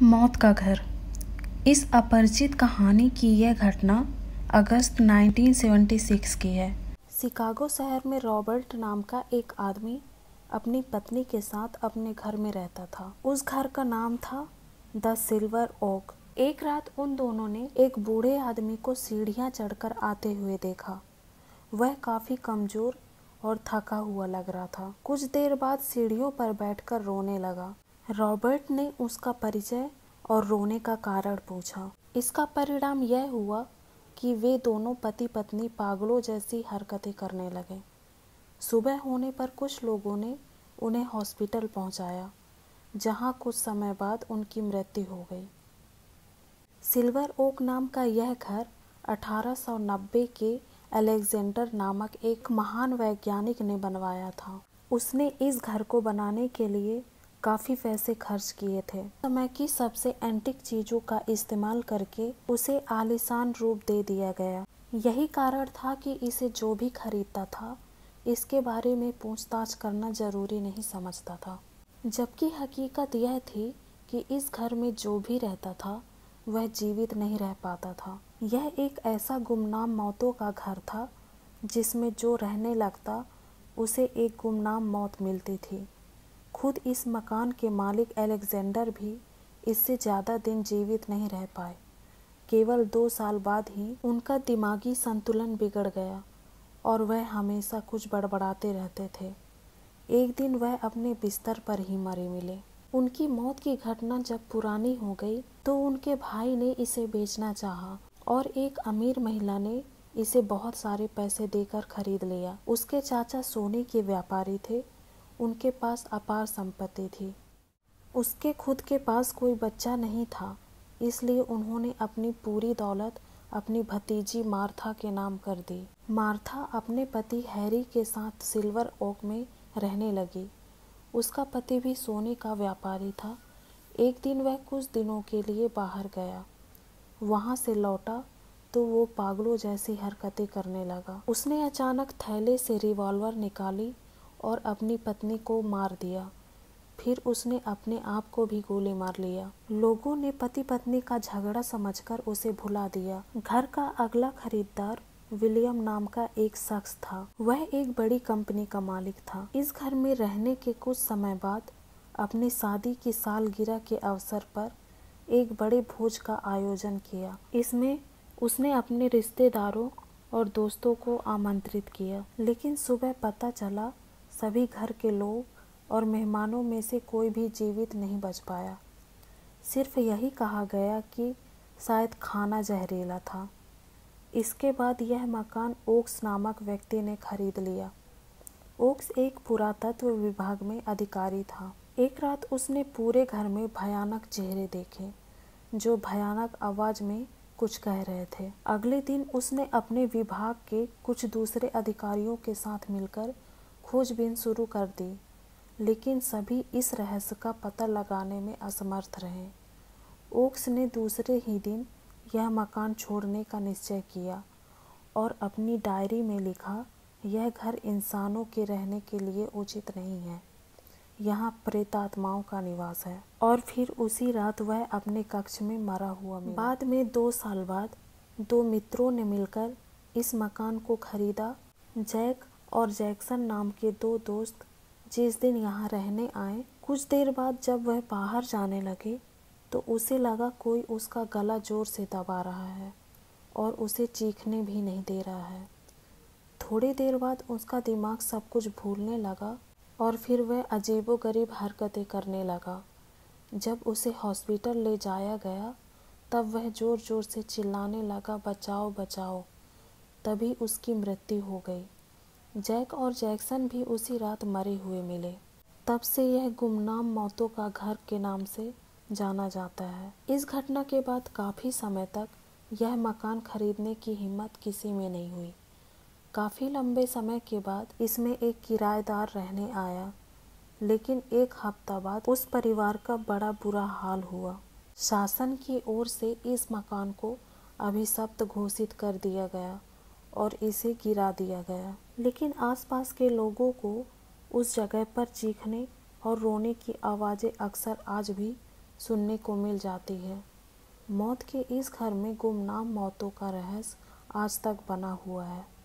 मौत का घर। इस अपरिचित कहानी की यह घटना अगस्त 1976 की है। शिकागो शहर में रॉबर्ट नाम का एक आदमी अपनी पत्नी के साथ अपने घर में रहता था। उस घर का नाम था द सिल्वर ओक। एक रात उन दोनों ने एक बूढ़े आदमी को सीढ़ियां चढ़कर आते हुए देखा। वह काफी कमजोर और थका हुआ लग रहा था। कुछ देर बाद सीढ़ियों पर बैठकर रोने लगा। रॉबर्ट ने उसका परिचय और रोने का कारण पूछा। इसका परिणाम यह हुआ कि वे दोनों पति पत्नी पागलों जैसी हरकतें करने लगे। सुबह होने पर कुछ लोगों ने उन्हें हॉस्पिटल पहुंचाया, जहां कुछ समय बाद उनकी मृत्यु हो गई। सिल्वर ओक नाम का यह घर 1890 के अलेक्जेंडर नामक एक महान वैज्ञानिक ने बनवाया था। उसने इस घर को बनाने के लिए काफी पैसे खर्च किए थे। समय की सबसे एंटीक चीजों का इस्तेमाल करके उसे आलीशान रूप दे दिया गया। यही कारण था कि इसे जो भी खरीदता था, इसके बारे में पूछताछ करना जरूरी नहीं समझता था। जबकि हकीकत यह थी कि इस घर में जो भी रहता था वह जीवित नहीं रह पाता था। यह एक ऐसा गुमनाम मौतों का घर था जिसमें जो रहने लगता उसे एक गुमनाम मौत मिलती थी। खुद इस मकान के मालिक अलेक्जेंडर भी इससे ज़्यादा दिन जीवित नहीं रह पाए। केवल 2 साल बाद ही उनका दिमागी संतुलन बिगड़ गया और वह हमेशा कुछ बड़बड़ाते रहते थे। एक दिन वह अपने बिस्तर पर ही मरे मिले। उनकी मौत की घटना जब पुरानी हो गई तो उनके भाई ने इसे बेचना चाहा और एक अमीर महिला ने इसे बहुत सारे पैसे देकर खरीद लिया। उसके चाचा सोने के व्यापारी थे। उनके पास अपार संपत्ति थी। उसके खुद के पास कोई बच्चा नहीं था, इसलिए उन्होंने अपनी पूरी दौलत अपनी भतीजी मार्था के नाम कर दी। मार्था अपने पति हैरी के साथ सिल्वर ओक में रहने लगी। उसका पति भी सोने का व्यापारी था। एक दिन वह कुछ दिनों के लिए बाहर गया। वहां से लौटा तो वो पागलों जैसी हरकतें करने लगा। उसने अचानक थैले से रिवॉल्वर निकाली और अपनी पत्नी को मार दिया। फिर उसने अपने आप को भी गोली मार लिया। लोगों ने पति पत्नी का झगड़ा समझकर उसे भुला दिया। घर का अगला खरीदार विलियम नाम का एक शख्स था। वह एक बड़ी कंपनी का मालिक था। इस घर में रहने के कुछ समय बाद अपनी शादी की सालगिरह के अवसर पर एक बड़े भोज का आयोजन किया। इसमें उसने अपने रिश्तेदारों और दोस्तों को आमंत्रित किया। लेकिन सुबह पता चला सभी घर के लोग और मेहमानों में से कोई भी जीवित नहीं बच पाया। सिर्फ यही कहा गया कि शायद खाना जहरीला था। इसके बाद यह मकान ओक्स नामक व्यक्ति ने खरीद लिया। ओक्स एक पुरातत्व विभाग में अधिकारी था। एक रात उसने पूरे घर में भयानक चेहरे देखे जो भयानक आवाज में कुछ कह रहे थे। अगले दिन उसने अपने विभाग के कुछ दूसरे अधिकारियों के साथ मिलकर खोजबीन शुरू कर दी, लेकिन सभी इस रहस्य का पता लगाने में असमर्थ रहे। ओक्स ने दूसरे ही दिन यह मकान छोड़ने का निश्चय किया और अपनी डायरी में लिखा, यह घर इंसानों के रहने के लिए उचित नहीं है, यहाँ प्रेतात्माओं का निवास है। और फिर उसी रात वह अपने कक्ष में मरा हुआ मिला। बाद में 2 साल बाद 2 मित्रों ने मिलकर इस मकान को खरीदा। जैक और जैक्सन नाम के 2 दोस्त जिस दिन यहाँ रहने आए, कुछ देर बाद जब वह बाहर जाने लगे तो उसे लगा कोई उसका गला जोर से दबा रहा है और उसे चीखने भी नहीं दे रहा है। थोड़ी देर बाद उसका दिमाग सब कुछ भूलने लगा और फिर वह अजीबोगरीब हरकतें करने लगा। जब उसे हॉस्पिटल ले जाया गया तब वह जोर जोर से चिल्लाने लगा, बचाओ बचाओ। तभी उसकी मृत्यु हो गई। जैक और जैक्सन भी उसी रात मरे हुए मिले। तब से यह गुमनाम मौतों का घर के नाम से जाना जाता है। इस घटना के बाद काफी समय तक यह मकान खरीदने की हिम्मत किसी में नहीं हुई। काफी लंबे समय के बाद इसमें एक किराएदार रहने आया, लेकिन 1 हफ्ता बाद उस परिवार का बड़ा बुरा हाल हुआ। शासन की ओर से इस मकान को अभिशप्त घोषित कर दिया गया और इसे गिरा दिया गया। लेकिन आसपास के लोगों को उस जगह पर चीखने और रोने की आवाज़ें अक्सर आज भी सुनने को मिल जाती है। मौत के इस घर में गुमनाम मौतों का रहस्य आज तक बना हुआ है।